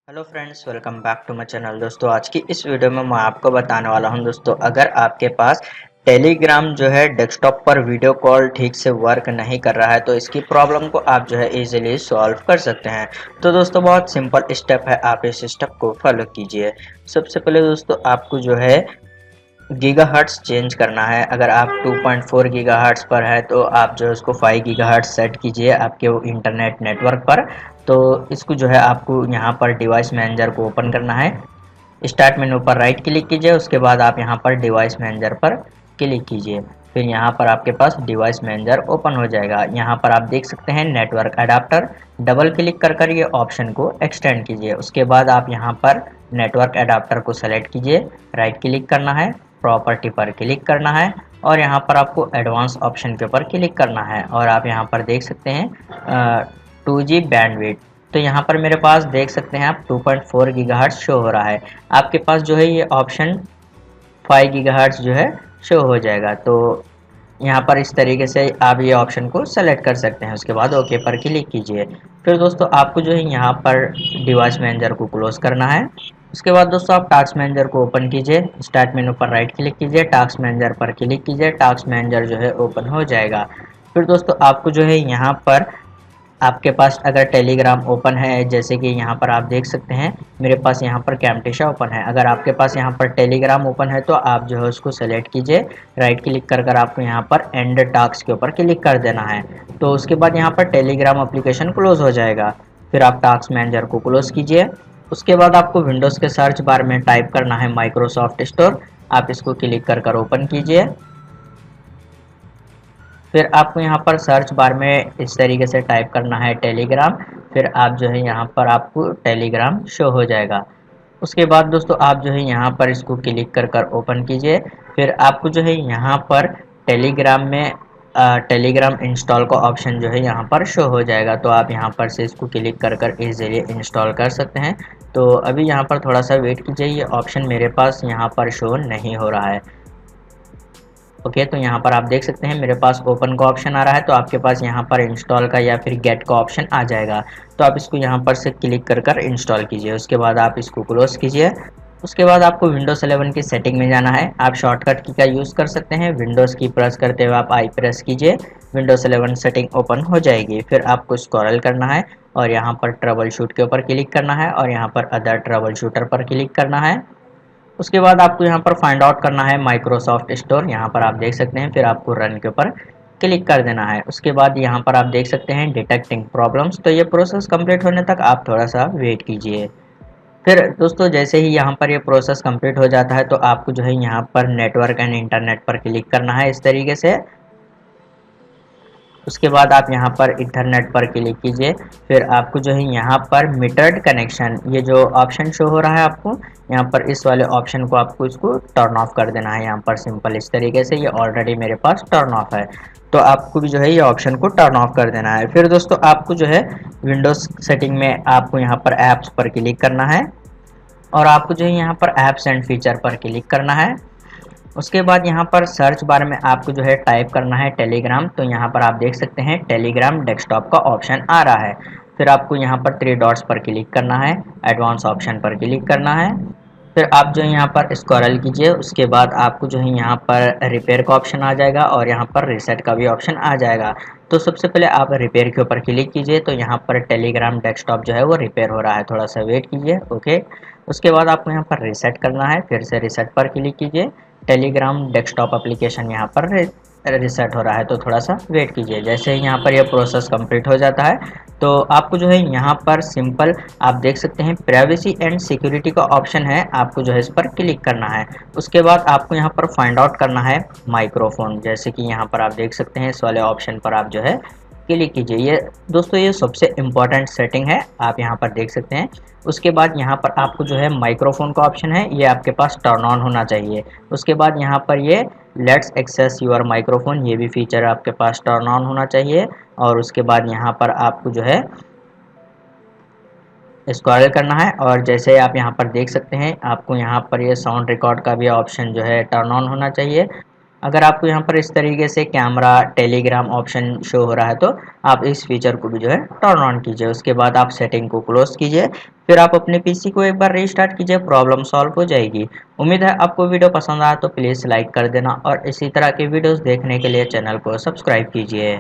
Hello friends, welcome back to my channel. दोस्तों, आज की इस वीडियो में मैं आपको बताने वाला हूं दोस्तों, अगर आपके पास टेलीग्राम जो है डेस्कटॉप पर वीडियो कॉल ठीक से वर्क नहीं कर रहा है तो इसकी प्रॉब्लम को आप जो है इजीली सॉल्व कर सकते हैं। तो दोस्तों, बहुत सिंपल स्टेप है, आप इस स्टेप को फॉलो कीजिए। सबसे पहले दोस्तों, आपको जो है गीगाहर्ट्ज़ चेंज करना है। अगर आप 2.4 गीगाहर्ट्ज़ पर है तो आप जो है उसको 5 गीगाहर्ट्ज़ सेट कीजिए आपके वो इंटरनेट नेटवर्क पर। तो इसको जो है आपको यहाँ पर डिवाइस मैनेजर को ओपन करना है। स्टार्ट मेनू पर राइट क्लिक कीजिए, उसके बाद आप यहाँ पर डिवाइस मैनेजर पर क्लिक कीजिए। फिर यहाँ पर आपके पास डिवाइस मैनेजर ओपन हो जाएगा। यहाँ पर आप देख सकते हैं नेटवर्क अडाप्टर, डबल क्लिक कर ये ऑप्शन को एक्सटेंड कीजिए। उसके बाद आप यहाँ पर नेटवर्क अडाप्टर को सेलेक्ट कीजिए, राइट क्लिक करना है, प्रॉपर्टी पर क्लिक करना है और यहाँ पर आपको एडवांस ऑप्शन के ऊपर क्लिक करना है। और आप यहाँ पर देख सकते हैं 2G बैंडविड्थ। तो यहाँ पर मेरे पास देख सकते हैं आप 2.4 गीगाहर्ट्ज़ शो हो रहा है। आपके पास जो है ये ऑप्शन 5 गीगाहर्ट्ज़ जो है शो हो जाएगा। तो यहाँ पर इस तरीके से आप ये ऑप्शन को सेलेक्ट कर सकते हैं। उसके बाद ओके पर क्लिक कीजिए। फिर दोस्तों, आपको जो है यहाँ पर डिवाइस मैनेजर को क्लोज करना है। उसके बाद दोस्तों, आप टास्क मैनेजर को ओपन कीजिए, स्टार्ट मेनू पर राइट क्लिक कीजिए, टास्क मैनेजर पर क्लिक कीजिए, टास्क मैनेजर जो है ओपन हो जाएगा। फिर दोस्तों, आपको जो है यहाँ पर आपके पास अगर टेलीग्राम ओपन है, जैसे कि यहाँ पर आप देख सकते हैं मेरे पास यहाँ पर कैमटेशा ओपन है। अगर आपके पास यहाँ पर टेलीग्राम ओपन है तो आप जो है उसको सेलेक्ट कीजिए, राइट क्लिक कर आपको यहाँ पर एंड टास्क के ऊपर क्लिक कर देना है। तो उसके बाद यहाँ पर टेलीग्राम एप्लीकेशन क्लोज हो जाएगा। फिर आप टास्क मैनेजर को क्लोज कीजिए। उसके बाद आपको विंडोज़ के सर्च बार में टाइप करना है माइक्रोसॉफ्ट स्टोर। आप इसको क्लिक कर ओपन कीजिए। फिर आपको यहाँ पर सर्च बार में इस तरीके से टाइप करना है टेलीग्राम। फिर आप जो है यहाँ पर आपको टेलीग्राम शो हो जाएगा। उसके बाद दोस्तों, आप जो है यहाँ पर इसको क्लिक कर ओपन कीजिए। फिर आपको जो है यहाँ पर टेलीग्राम में टेलीग्राम इंस्टॉल का ऑप्शन जो है यहाँ पर शो हो जाएगा। तो आप यहाँ पर से इसको क्लिक कर इजीली इंस्टॉल कर सकते हैं। तो अभी यहाँ पर थोड़ा सा वेट कीजिए, ये ऑप्शन मेरे पास यहाँ पर शो नहीं हो रहा है। ओके, तो यहाँ पर आप देख सकते हैं मेरे पास ओपन का ऑप्शन आ रहा है, तो आपके पास यहाँ पर इंस्टॉल का या फिर गेट का ऑप्शन आ जाएगा। तो आप इसको यहाँ पर से क्लिक कर इंस्टॉल कीजिए। उसके बाद आप इसको क्लोज कीजिए। उसके बाद आपको विंडोज 11 की सेटिंग में जाना है। आप शॉर्टकट की का यूज़ कर सकते हैं, विंडोज़ की प्रेस करते हुए आप आई प्रेस कीजिए, विंडोज 11 सेटिंग ओपन हो जाएगी। फिर आपको स्क्रॉल करना है और यहाँ पर ट्रबल शूट के ऊपर क्लिक करना है और यहाँ पर अदर ट्रबल शूटर पर क्लिक करना है। उसके बाद आपको यहाँ पर फाइंड आउट करना है माइक्रोसॉफ्ट स्टोर, यहाँ पर आप देख सकते हैं। फिर आपको रन के ऊपर क्लिक कर देना है। उसके बाद यहाँ पर आप देख सकते हैं डिटेक्टिंग प्रॉब्लम्स। तो ये प्रोसेस कंप्लीट होने तक आप थोड़ा सा वेट कीजिए। फिर दोस्तों, जैसे ही यहाँ पर ये प्रोसेस कंप्लीट हो जाता है तो आपको जो है यहाँ पर नेटवर्क एंड इंटरनेट पर क्लिक करना है इस तरीके से। उसके बाद आप यहाँ पर इंटरनेट पर क्लिक कीजिए। फिर आपको जो है यहाँ पर मीटर्ड कनेक्शन, ये जो ऑप्शन शो हो रहा है आपको यहाँ पर, इस वाले ऑप्शन को आपको इसको टर्न ऑफ कर देना है। यहाँ पर सिंपल इस तरीके से, ये ऑलरेडी मेरे पास टर्न ऑफ है, तो आपको भी जो है ये ऑप्शन को टर्न ऑफ कर देना है। फिर दोस्तों, आपको जो है विंडोज़ सेटिंग में आपको यहाँ पर ऐप्स पर क्लिक करना है और आपको जो है यहाँ पर ऐप्स एंड फीचर पर क्लिक करना है। उसके बाद यहाँ पर सर्च बार में आपको जो है टाइप करना है टेलीग्राम। तो यहाँ पर आप देख सकते हैं टेलीग्राम डेस्कटॉप का ऑप्शन आ रहा है। फिर आपको यहाँ पर 3 डॉट्स पर क्लिक करना है, एडवांस ऑप्शन पर क्लिक करना है। फिर आप जो है यहाँ पर स्क्रॉल कीजिए। उसके बाद आपको जो है यहाँ पर रिपेयर का ऑप्शन आ जाएगा और यहाँ पर रीसेट का भी ऑप्शन आ जाएगा। तो सबसे पहले आप रिपेयर के ऊपर क्लिक कीजिए। तो यहाँ पर टेलीग्राम डेस्कटॉप जो है वो रिपेयर हो रहा है, थोड़ा सा वेट कीजिए। ओके, उसके बाद आपको यहाँ पर रीसेट करना है, फिर से रीसेट पर क्लिक कीजिए। टेलीग्राम डेस्कटॉप एप्लीकेशन यहाँ पर रीसेट हो रहा है, तो थोड़ा सा वेट कीजिए। जैसे ही यहाँ पर यह प्रोसेस कंप्लीट हो जाता है तो आपको जो है यहाँ पर सिंपल आप देख सकते हैं प्राइवेसी एंड सिक्योरिटी का ऑप्शन है, आपको जो है इस पर क्लिक करना है। उसके बाद आपको यहाँ पर फाइंड आउट करना है माइक्रोफोन, जैसे कि यहाँ पर आप देख सकते हैं इस वाले ऑप्शन पर आप जो है क्लिक कीजिए। ये दोस्तों ये सबसे इम्पॉर्टेंट सेटिंग है, आप यहाँ पर देख सकते हैं। उसके बाद यहाँ पर आपको जो है माइक्रोफोन का ऑप्शन है, ये आपके पास टर्न ऑन होना चाहिए। उसके बाद यहाँ पर ये लेट्स एक्सेस योर माइक्रोफोन, ये भी फीचर आपके पास टर्न ऑन होना चाहिए। और उसके बाद यहाँ पर आपको जो है स्क्रॉल करना है और जैसे आप यहाँ पर देख सकते हैं आपको यहाँ पर ये साउंड रिकॉर्ड का भी ऑप्शन जो है टर्न ऑन होना चाहिए। अगर आपको यहाँ पर इस तरीके से कैमरा टेलीग्राम ऑप्शन शो हो रहा है तो आप इस फीचर को भी जो है टर्न ऑन कीजिए। उसके बाद आप सेटिंग को क्लोज कीजिए। फिर आप अपने पीसी को एक बार रीस्टार्ट कीजिए, प्रॉब्लम सॉल्व हो जाएगी। उम्मीद है आपको वीडियो पसंद आया तो प्लीज़ लाइक कर देना और इसी तरह की वीडियोस देखने के लिए चैनल को सब्सक्राइब कीजिए।